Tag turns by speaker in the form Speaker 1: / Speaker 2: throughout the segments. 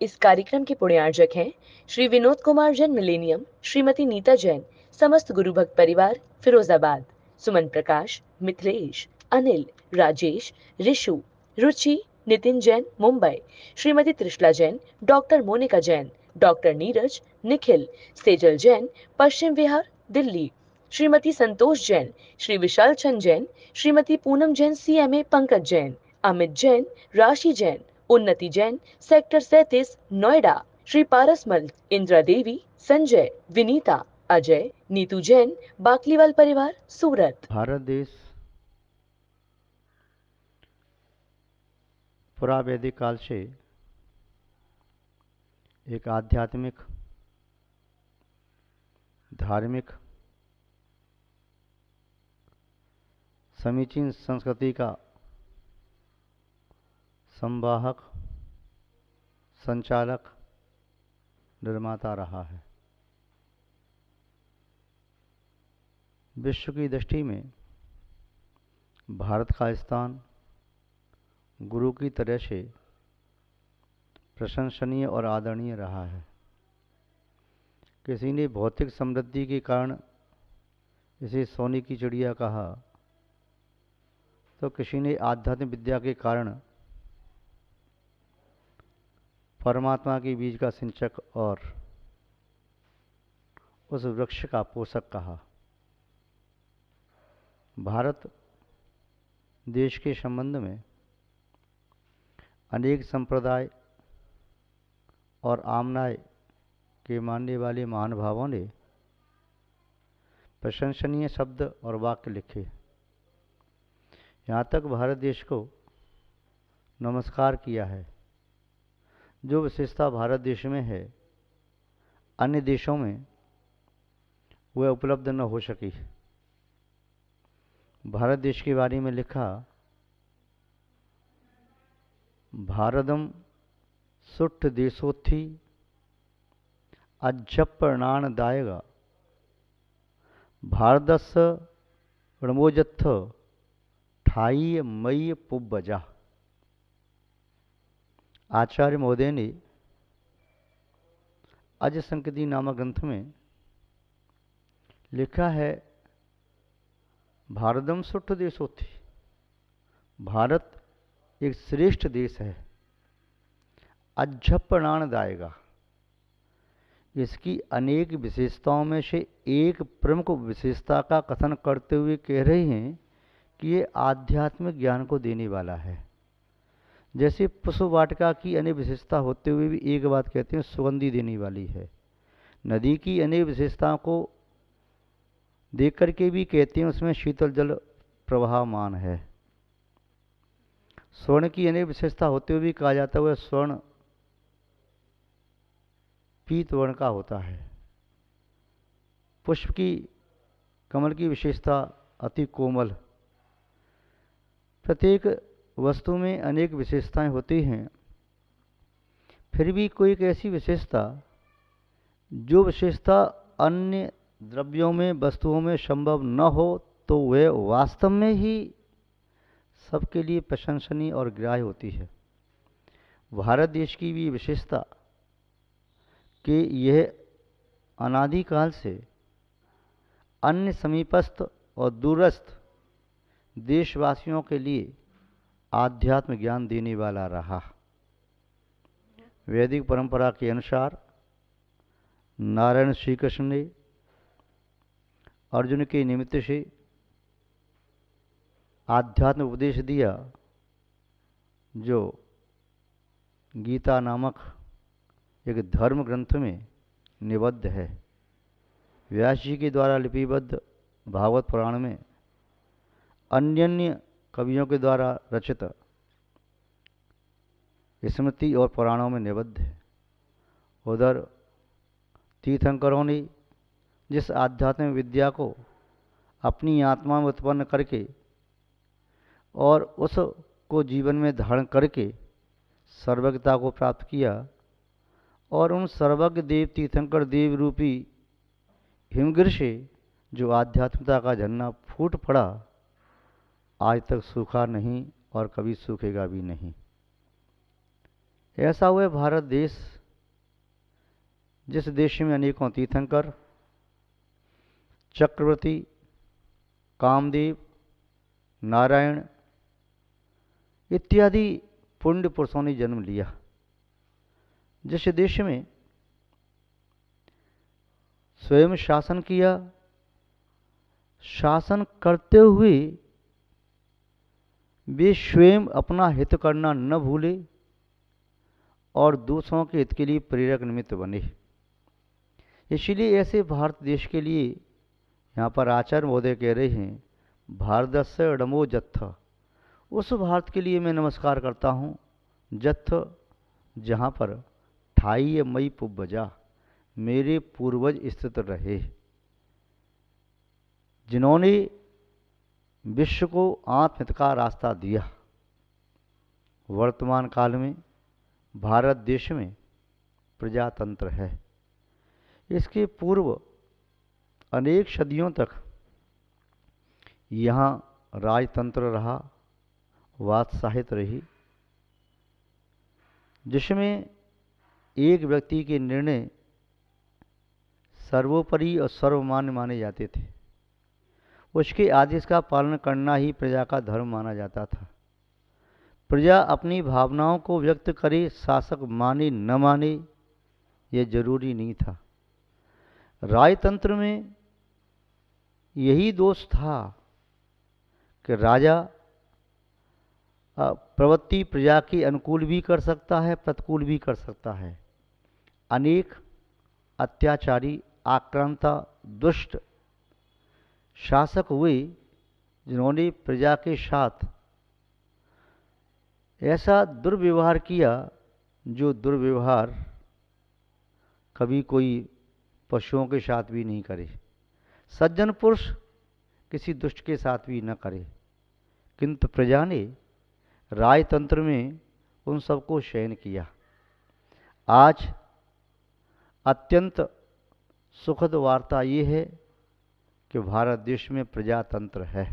Speaker 1: इस कार्यक्रम के पुण्यार्जक हैं श्री विनोद कुमार जैन मिलेनियम, श्रीमती नीता जैन, समस्त गुरु भक्त परिवार फिरोजाबाद, सुमन प्रकाश, मिथिलेश, अनिल, राजेश, ऋषु, रुचि, Nitin Jain Mumbai, Shrimati Trishala Jain, doctor Monika Jain, doctor Neeraj, Nikhil, Sejal Jain, Paschim Vihar, Delhi, Shrimati Santosh Jain, Shri Vishal Chand Jain, Shrimati Poonam Jain CMA, Pankaj Jain, Amit Jain, राशि जैन, उन्नति जैन, सेक्टर 37 नोएडा, श्री पारसमल, इंदिरा देवी, संजय, विनीता, अजय, नीतू जैन, बाकलीवाल परिवार, सूरत।
Speaker 2: भारत देश पुरावैदिक काल से एक आध्यात्मिक, धार्मिक, समीचीन संस्कृति का संवाहक, संचालक, निर्माता रहा है। विश्व की दृष्टि में भारत का स्थान गुरु की तरह से प्रशंसनीय और आदरणीय रहा है। किसी ने भौतिक समृद्धि के कारण इसे सोने की चिड़िया कहा, तो किसी ने आध्यात्मिक विद्या के कारण परमात्मा के बीज का सिंचक और उस वृक्ष का पोषक कहा। भारत देश के संबंध में अनेक संप्रदाय और आमनाय के मानने वाले महानुभावों ने प्रशंसनीय शब्द और वाक्य लिखे। यहाँ तक भारत देश को नमस्कार किया है। जो विशेषता भारत देश में है, अन्य देशों में वह उपलब्ध न हो सकी। भारत देश के बारे में लिखा, भारतम सुट्ठ देशोत्थी अज्जप्राण दायगा भारतस रणमोजत्थ ठाई मई पुब्बजा। आचार्य महोदय ने अज संकृति नामक ग्रंथ में लिखा है, भारतम सुट्ठ देशोत्थी, भारत एक श्रेष्ठ देश है। अज्जप्राण दायगा, इसकी अनेक विशेषताओं में से एक प्रमुख विशेषता का कथन करते हुए कह रहे हैं कि ये आध्यात्मिक ज्ञान को देने वाला है। जैसे पुष्प वाटिका की अनेक विशेषता होते हुए भी एक बात कहते हैं, सुगंधी देने वाली है। नदी की अनेक विशेषताओं को देख करके भी कहते हैं उसमें शीतल जल प्रवाहमान है। स्वर्ण की अनेक विशेषता होते हुए भी कहा जाता है वह स्वर्ण पीत वर्ण का होता है। पुष्प की, कमल की विशेषता अति कोमल। प्रत्येक वस्तु में अनेक विशेषताएं होती हैं, फिर भी कोई एक ऐसी विशेषता जो विशेषता अन्य द्रव्यों में, वस्तुओं में संभव न हो, तो वह वास्तव में ही सबके लिए प्रशंसनीय और ग्राह्य होती है। भारत देश की भी विशेषता कि यह अनादिकाल से अन्य समीपस्थ और दूरस्थ देशवासियों के लिए आध्यात्म ज्ञान देने वाला रहा। वैदिक परंपरा के अनुसार नारायण श्री कृष्ण ने अर्जुन के निमित्त से आध्यात्म उपदेश दिया, जो गीता नामक एक धर्म ग्रंथ में निबद्ध है। व्यास जी के द्वारा लिपिबद्ध भागवत पुराण में अन्य कवियों के द्वारा रचित स्मृति और पुराणों में निबद्ध है। उधर तीर्थंकरों ने जिस आध्यात्मिक विद्या को अपनी आत्मा में उत्पन्न करके और उसको जीवन में धारण करके सर्वज्ञता को प्राप्त किया, और उन सर्वज्ञ देव तीर्थंकर देव रूपी हिमगिर से जो आध्यात्मिकता का झरना फूट पड़ा, आज तक सूखा नहीं और कभी सूखेगा भी नहीं। ऐसा हुआ भारत देश, जिस देश में अनेकों तीर्थंकर, चक्रवर्ती, कामदेव, नारायण इत्यादि पुण्य पुरुषों ने जन्म लिया, जिस देश में स्वयं शासन किया, शासन करते हुए वे स्वयं अपना हित करना न भूले और दूसरों के हित के लिए प्रेरक निमित्त बने। इसलिए ऐसे भारत देश के लिए यहाँ पर आचार्य महोदय कह रहे हैं, भारतस्य अडमो जत्थ, उस भारत के लिए मैं नमस्कार करता हूँ जत्थ जहाँ पर ठाई मई पुब्बजा, मेरे पूर्वज स्थित रहे, जिन्होंने विश्व को आत्महित का रास्ता दिया। वर्तमान काल में भारत देश में प्रजातंत्र है। इसके पूर्व अनेक सदियों तक यहाँ राजतंत्र रहा, वात्साहित रही, जिसमें एक व्यक्ति के निर्णय सर्वोपरि और सर्वमान्य माने जाते थे। उसके आदेश का पालन करना ही प्रजा का धर्म माना जाता था। प्रजा अपनी भावनाओं को व्यक्त करे, शासक माने न माने यह जरूरी नहीं था। राजतंत्र में यही दोष था कि राजा प्रवृत्ति प्रजा के अनुकूल भी कर सकता है, प्रतिकूल भी कर सकता है। अनेक अत्याचारी, आक्रांता, दुष्ट शासक हुए जिन्होंने प्रजा के साथ ऐसा दुर्व्यवहार किया जो दुर्व्यवहार कभी कोई पशुओं के साथ भी नहीं करे, सज्जन पुरुष किसी दुष्ट के साथ भी न करे। किंतु प्रजा ने राजतंत्र में उन सबको सहन किया। आज अत्यंत सुखद वार्ता ये है कि भारत देश में प्रजातंत्र है।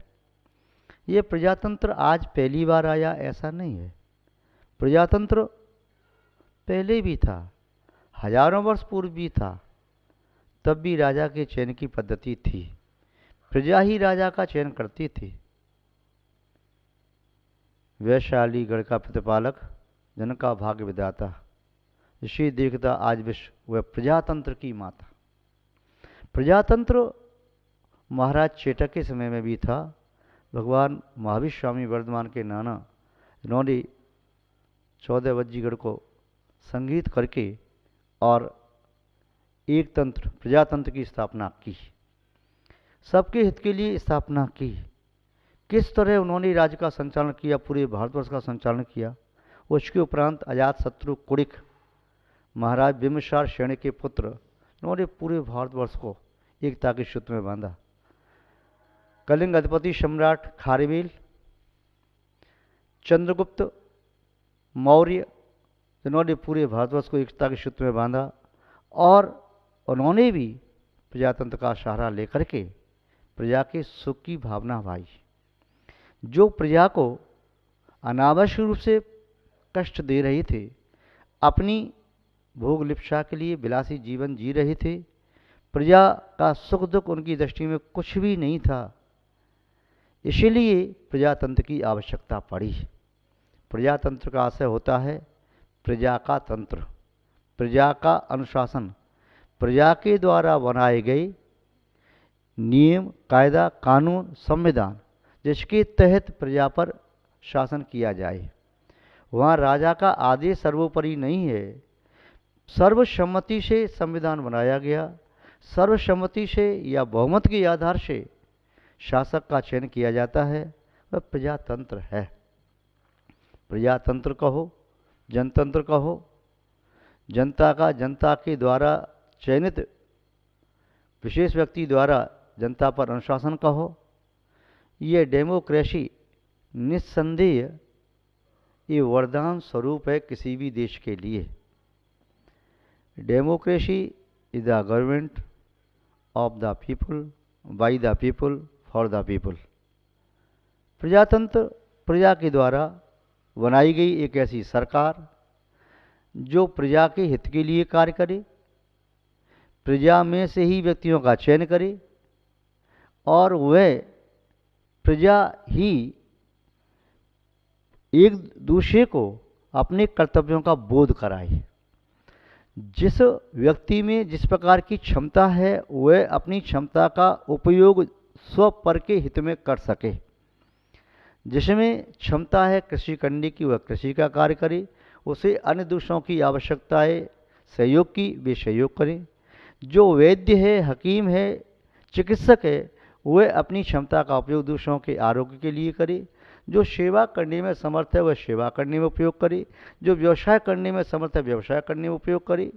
Speaker 2: ये प्रजातंत्र आज पहली बार आया ऐसा नहीं है। प्रजातंत्र पहले भी था, हजारों वर्ष पूर्व भी था, तब भी राजा के चयन की पद्धति थी। प्रजा ही राजा का चयन करती थी। वैशालीगढ़ का प्रतिपालक, जन का भाग्य विधाता, इसी देखता आज विश्व वह प्रजातंत्र की माता। प्रजातंत्र महाराज चेटक के समय में भी था। भगवान महावीर स्वामी वर्धमान के नाना, इन्होंने 14 वज्जीगढ़ को संगीत करके और एक तंत्र प्रजातंत्र की स्थापना की, सबके हित के लिए स्थापना की। किस तरह उन्होंने राज्य का संचालन किया, पूरे भारतवर्ष का संचालन किया। उसके उपरांत अजातशत्रु कुड़िक महाराज बिंबिसार सेन के पुत्र, उन्होंने पूरे भारतवर्ष को एकता के सूत्र में बांधा। कलिंग अधिपति सम्राट खारवेल, चंद्रगुप्त मौर्य, जिन्होंने पूरे भारतवर्ष को एकता के सूत्र में बांधा और उन्होंने भी प्रजातंत्र का सहारा लेकर के प्रजा के सुख की भावना भाई। जो प्रजा को अनावश्यक रूप से कष्ट दे रहे थे, अपनी भोग लिप्सा के लिए विलासी जीवन जी रहे थे, प्रजा का सुख दुख उनकी दृष्टि में कुछ भी नहीं था, इसीलिए प्रजातंत्र की आवश्यकता पड़ी। प्रजातंत्र का आशय होता है प्रजा का तंत्र, प्रजा का अनुशासन, प्रजा के द्वारा बनाए गए नियम, कायदा, कानून, संविधान, जिसके तहत प्रजा पर शासन किया जाए। वहाँ राजा का आदेश सर्वोपरि नहीं है। सर्वसम्मति से संविधान बनाया गया, सर्वसम्मति से या बहुमत के आधार से शासक का चयन किया जाता है, वह प्रजातंत्र है। प्रजातंत्र कहो, जनतंत्र कहो, जनता का जनता के द्वारा चयनित विशेष व्यक्ति द्वारा जनता पर अनुशासन कहो, यह डेमोक्रेसी निस्संदेह ये वरदान स्वरूप है किसी भी देश के लिए। Democracy is the government of the people, by the people, for the people. प्रजातंत्र प्रजा के द्वारा बनाई गई एक ऐसी सरकार जो प्रजा के हित के लिए कार्य करे, प्रजा में से ही व्यक्तियों का चयन करे और वह प्रजा ही एक दूसरे को अपने कर्तव्यों का बोध कराए। जिस व्यक्ति में जिस प्रकार की क्षमता है वह अपनी क्षमता का उपयोग स्वपर के हित में कर सके। जिसमें क्षमता है कृषि करने की वह कृषि का कार्य करे, उसे अन्य दूसरों की आवश्यकता है सहयोग की वे सहयोग करें। जो वैद्य है, हकीम है, चिकित्सक है, वह अपनी क्षमता का उपयोग दूसरों के आरोग्य के लिए करे। जो सेवा करने में समर्थ है वह सेवा करने में उपयोग करे। जो व्यवसाय करने में समर्थ है व्यवसाय करने में उपयोग करे।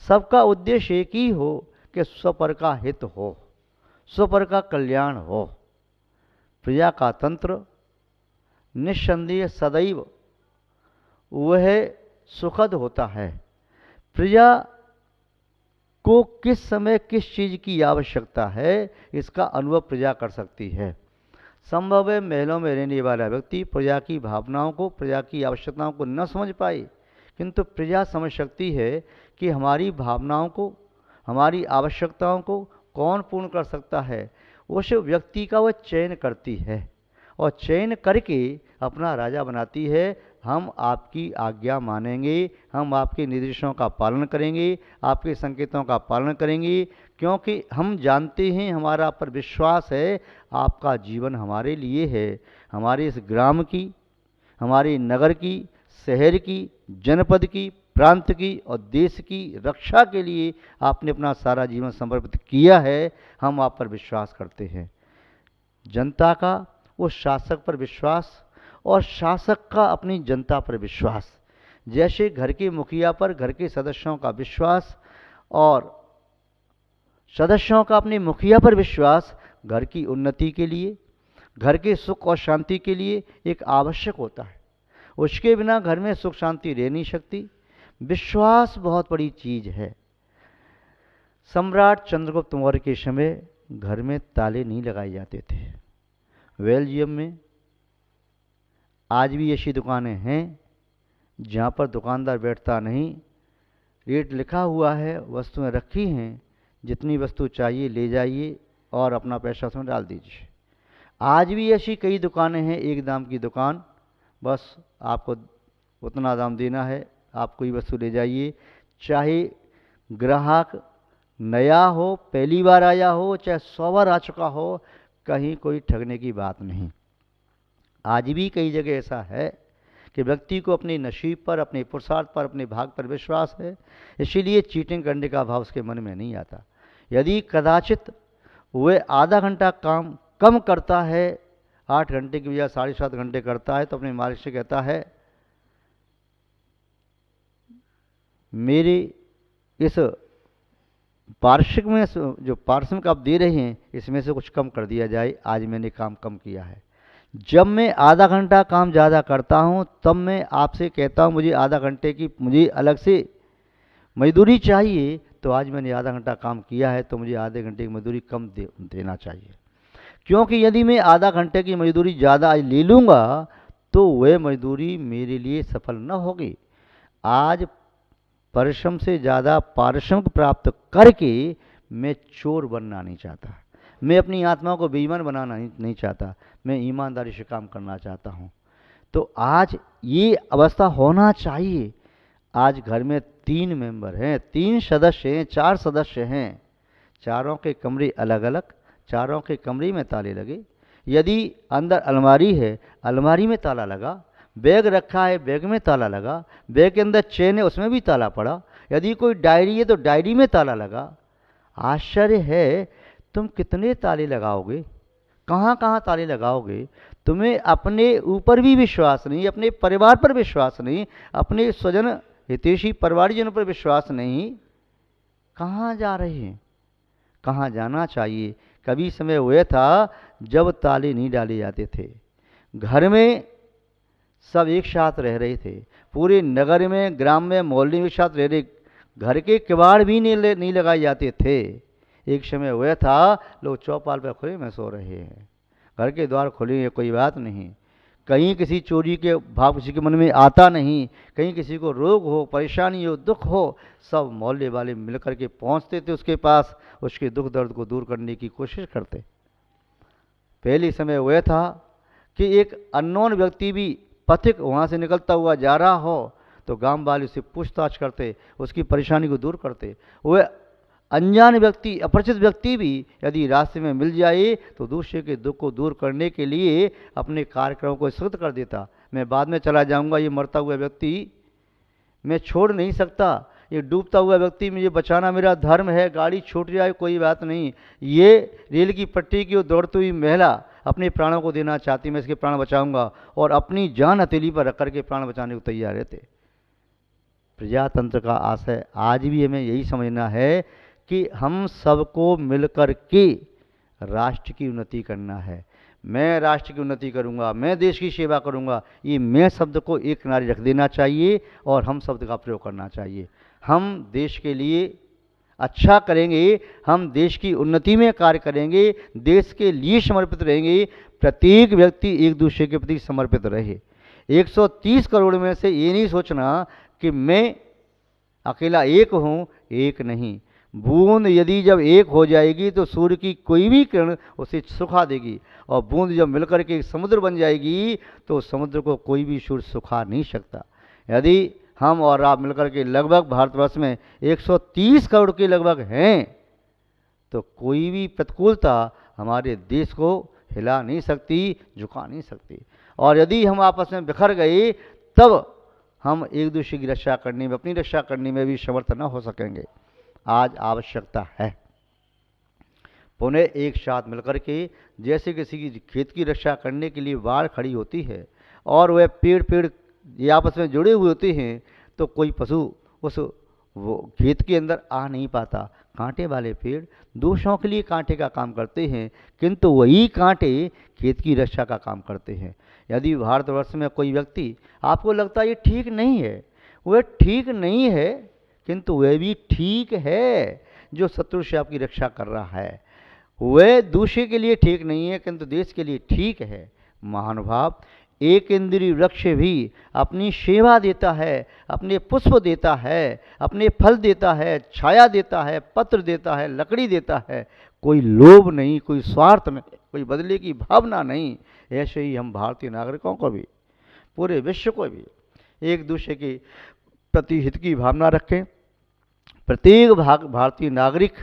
Speaker 2: सबका उद्देश्य एक ही हो कि स्वपर का हित हो, स्वपर का कल्याण हो। प्रजा का तंत्र निस्संदेह सदैव वह सुखद होता है। प्रजा को किस समय किस चीज़ की आवश्यकता है इसका अनुभव प्रजा कर सकती है। संभव है महलों में रहने वाला व्यक्ति प्रजा की भावनाओं को, प्रजा की आवश्यकताओं को न समझ पाए, किंतु प्रजा समझ सकती है कि हमारी भावनाओं को, हमारी आवश्यकताओं को कौन पूर्ण कर सकता है। उस व्यक्ति का वह चयन करती है और चयन करके अपना राजा बनाती है। हम आपकी आज्ञा मानेंगे, हम आपके निर्देशों का पालन करेंगे, आपके संकेतों का पालन करेंगे, क्योंकि हम जानते हैं, हमारा पर विश्वास है, आपका जीवन हमारे लिए है। हमारे इस ग्राम की, हमारे नगर की, शहर की, जनपद की, प्रांत की और देश की रक्षा के लिए आपने अपना सारा जीवन समर्पित किया है। हम आप पर विश्वास करते हैं। जनता का उस शासक पर विश्वास और शासक का अपनी जनता पर विश्वास। जैसे घर के मुखिया पर घर के सदस्यों का विश्वास और सदस्यों का अपने मुखिया पर विश्वास घर की उन्नति के लिए, घर के सुख और शांति के लिए एक आवश्यक होता है। उसके बिना घर में सुख शांति रह नहीं सकती। विश्वास बहुत बड़ी चीज है। सम्राट चंद्रगुप्त मौर्य के समय घर में ताले नहीं लगाए जाते थे। बेल्जियम में आज भी ऐसी दुकानें हैं जहाँ पर दुकानदार बैठता नहीं, रेट लिखा हुआ है, वस्तुएं रखी हैं, जितनी वस्तु चाहिए ले जाइए और अपना पैसा उसमें डाल दीजिए। आज भी ऐसी कई दुकानें हैं, एक दाम की दुकान, बस आपको उतना दाम देना है, आप कोई वस्तु ले जाइए। चाहे ग्राहक नया हो, पहली बार आया हो, चाहे 100 बार आ चुका हो, कहीं कोई ठगने की बात नहीं। आज भी कई जगह ऐसा है कि व्यक्ति को अपने नसीब पर, अपने पुरुषार्थ पर, अपने भाग पर विश्वास है, इसीलिए चीटिंग करने का भाव उसके मन में नहीं आता। यदि कदाचित वह आधा घंटा काम कम करता है, 8 घंटे की बजाय 7.5 घंटे करता है, तो अपने मालिक से कहता है मेरे इस वार्षिक में जो पारिश्रमिक आप दे रहे हैं इसमें से कुछ कम कर दिया जाए, आज मैंने काम कम किया है। जब मैं आधा घंटा काम ज़्यादा करता हूँ तब मैं आपसे कहता हूँ मुझे आधा घंटे की मुझे अलग से मजदूरी चाहिए, तो आज मैंने आधा घंटा काम किया है तो मुझे आधे घंटे की मजदूरी कम देना चाहिए। क्योंकि यदि मैं आधा घंटे की मजदूरी ज़्यादा आज ले लूँगा तो वह मजदूरी मेरे लिए सफल न होगी। आज परिश्रम से ज़्यादा पारिश्रमिक प्राप्त करके मैं चोर बनना नहीं चाहता, मैं अपनी आत्मा को बेईमान बनाना नहीं चाहता, मैं ईमानदारी से काम करना चाहता हूँ। तो आज ये अवस्था होना चाहिए। आज घर में 3 मेंबर हैं, 3 सदस्य हैं, 4 सदस्य हैं, चारों के कमरे अलग अलग, चारों के कमरे में ताले लगे। यदि अंदर अलमारी है, अलमारी में ताला लगा, बैग रखा है, बैग में ताला लगा, बैग के अंदर चेन है, उसमें भी ताला पड़ा, यदि कोई डायरी है तो डायरी में ताला लगा। आश्चर्य है, तुम कितने ताले लगाओगे, कहाँ कहाँ ताले लगाओगे? तुम्हें अपने ऊपर भी विश्वास नहीं, अपने परिवार पर विश्वास नहीं, अपने स्वजन हितैषी परिवारजनों पर विश्वास नहीं, कहाँ जा रहे हैं? कहाँ जाना चाहिए? कभी समय हुआ था जब ताले नहीं डाले जाते थे, घर में सब एक साथ रह रहे थे, पूरे नगर में, ग्राम में, मोहल्ले में एक साथ रह रहे, घर के किवाड़ भी नहीं लगाए जाते थे। एक समय हुआ था लोग चौपाल पर खुले में सो रहे हैं, घर के द्वार खुले हैं, कोई बात नहीं, कहीं किसी चोरी के भाव किसी के मन में आता नहीं, कहीं किसी को रोग हो, परेशानी हो, दुख हो, सब मोहल्ले वाले मिलकर के पहुंचते थे उसके पास, उसके दुख दर्द को दूर करने की कोशिश करते। पहले समय वह था कि एक अननोन व्यक्ति भी पथिक वहाँ से निकलता हुआ जा रहा हो तो गांव वाले उससे पूछताछ करते, उसकी परेशानी को दूर करते। वह अनजान व्यक्ति, अपरिचित व्यक्ति भी यदि रास्ते में मिल जाए तो दूसरे के दुख को दूर करने के लिए अपने कार्यक्रमों को स्थगित कर देता। मैं बाद में चला जाऊंगा, ये मरता हुआ व्यक्ति मैं छोड़ नहीं सकता, ये डूबता हुआ व्यक्ति मुझे बचाना मेरा धर्म है, गाड़ी छूट जाए कोई बात नहीं, ये रेल की पट्टी की ओर दौड़ती हुई महिला अपने प्राणों को देना चाहती, मैं इसके प्राण बचाऊंगा, और अपनी जान हथेली पर रख करके प्राण बचाने को तैयार रहते। प्रजातंत्र का आशय आज भी हमें यही समझना है कि हम सबको मिलकर के राष्ट्र की उन्नति करना है। मैं राष्ट्र की उन्नति करूंगा, मैं देश की सेवा करूंगा, ये मैं शब्द को एक किनारे रख देना चाहिए और हम शब्द का प्रयोग करना चाहिए। हम देश के लिए अच्छा करेंगे, हम देश की उन्नति में कार्य करेंगे, देश के लिए समर्पित रहेंगे। प्रत्येक व्यक्ति एक दूसरे के प्रति समर्पित रहे। 130 करोड़ में से ये नहीं सोचना कि मैं अकेला एक हूँ, एक नहीं। बूंद यदि जब एक हो जाएगी तो सूर्य की कोई भी किरण उसे सुखा देगी, और बूंद जब मिलकर के एक समुद्र बन जाएगी तो समुद्र को कोई भी सूर्य सुखा नहीं सकता। यदि हम और आप मिलकर के लगभग भारतवर्ष में 130 करोड़ के लगभग हैं तो कोई भी प्रतिकूलता हमारे देश को हिला नहीं सकती, झुका नहीं सकती। और यदि हम आपस में बिखर गए तब हम एक दूसरे की रक्षा करने में, अपनी रक्षा करने में भी समर्थ न हो सकेंगे। आज आवश्यकता है पुनः एक साथ मिलकर के, जैसे किसी की खेत की रक्षा करने के लिए बाढ़ खड़ी होती है और वह पेड़ ये आपस में जुड़े हुए होते हैं तो कोई पशु उस वो खेत के अंदर आ नहीं पाता। कांटे वाले पेड़ दूसरों के लिए कांटे का काम करते हैं, किंतु वही कांटे खेत की रक्षा का काम करते हैं। यदि भारतवर्ष में कोई व्यक्ति आपको लगता है ये ठीक नहीं है, वह ठीक नहीं है, किंतु वह भी ठीक है जो शत्रु से आपकी रक्षा कर रहा है। वह दूसरे के लिए ठीक नहीं है किंतु देश के लिए ठीक है। महानुभाव, एक इंद्रिय वृक्ष भी अपनी सेवा देता है, अपने पुष्प देता है, अपने फल देता है, छाया देता है, पत्र देता है, लकड़ी देता है। कोई लोभ नहीं, कोई स्वार्थ नहीं, कोई बदले की भावना नहीं। ऐसे ही हम भारतीय नागरिकों को भी, पूरे विश्व को भी एक दूसरे के प्रति हित की भावना रखें। प्रत्येक भारतीय नागरिक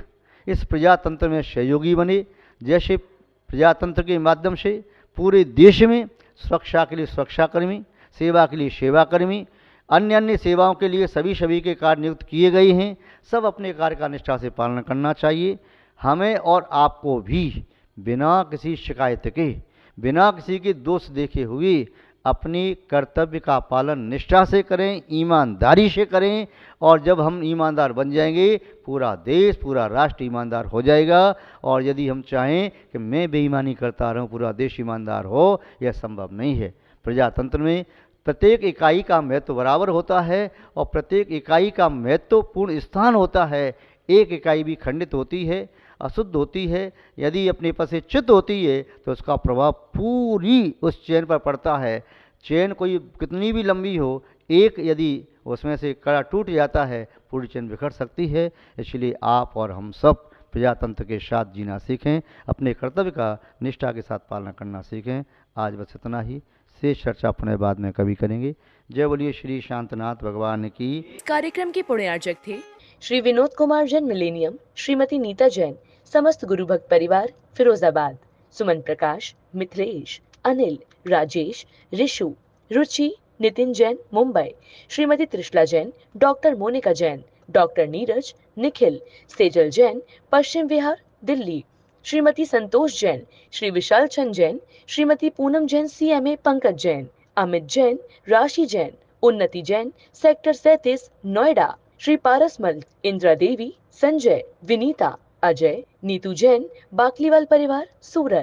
Speaker 2: इस प्रजातंत्र में सहयोगी बने। जैसे प्रजातंत्र के माध्यम से पूरे देश में सुरक्षा के लिए सुरक्षाकर्मी, सेवा के लिए सेवाकर्मी, अन्य अन्य सेवाओं के लिए सभी के कार्य नियुक्त किए गए हैं। सब अपने कार्य का निष्ठा से पालन करना चाहिए। हमें और आपको भी बिना किसी शिकायत के, बिना किसी के दोष देखे हुए अपने कर्तव्य का पालन निष्ठा से करें, ईमानदारी से करें। और जब हम ईमानदार बन जाएंगे पूरा देश, पूरा राष्ट्र ईमानदार हो जाएगा। और यदि हम चाहें कि मैं बेईमानी करता रहूं, पूरा देश ईमानदार हो, यह संभव नहीं है। प्रजातंत्र में प्रत्येक इकाई का महत्व बराबर होता है और प्रत्येक इकाई का महत्वपूर्ण स्थान होता है। एक इकाई भी खंडित होती है, अशुद्ध होती है, यदि अपने पद से च्युत होती है तो उसका प्रभाव पूरी उस चेन पर पड़ता है। चेन कोई कितनी भी लंबी हो, एक यदि उसमें से कड़ा टूट जाता है पूरी चेन बिखर सकती है। इसलिए आप और हम सब प्रजातंत्र के साथ जीना सीखें, अपने कर्तव्य का निष्ठा के साथ पालना करना सीखें। आज बस इतना ही, शेष चर्चा अपने बाद में कभी करेंगे। जय बोलिए श्री शांतनाथ भगवान की।
Speaker 1: कार्यक्रम के पुण्यार्चक थे श्री विनोद कुमार जैन मिलेनियम, श्रीमती नीता जैन, समस्त गुरु भक्त परिवार, फिरोजाबाद। सुमन प्रकाश, मिथिलेश, अनिल, राजेश, ऋषु, रुचि, Nitin Jain, Mumbai. Shrimati Trishala Jain, doctor Monika Jain, doctor Neeraj, Nikhil, Sejal Jain, Paschim Vihar, Delhi. Shrimati Santosh Jain, Shri Vishal Chand Jain, Shrimati Poonam Jain, CMA Pankaj Jain, Amit Jain, राशि जैन, उन्नति जैन, सेक्टर 37, नोएडा। श्री पारसमल, इंदिरा देवी, संजय, विनीता, अजय, नीतू जैन, बाकलीवाल परिवार, सूरत।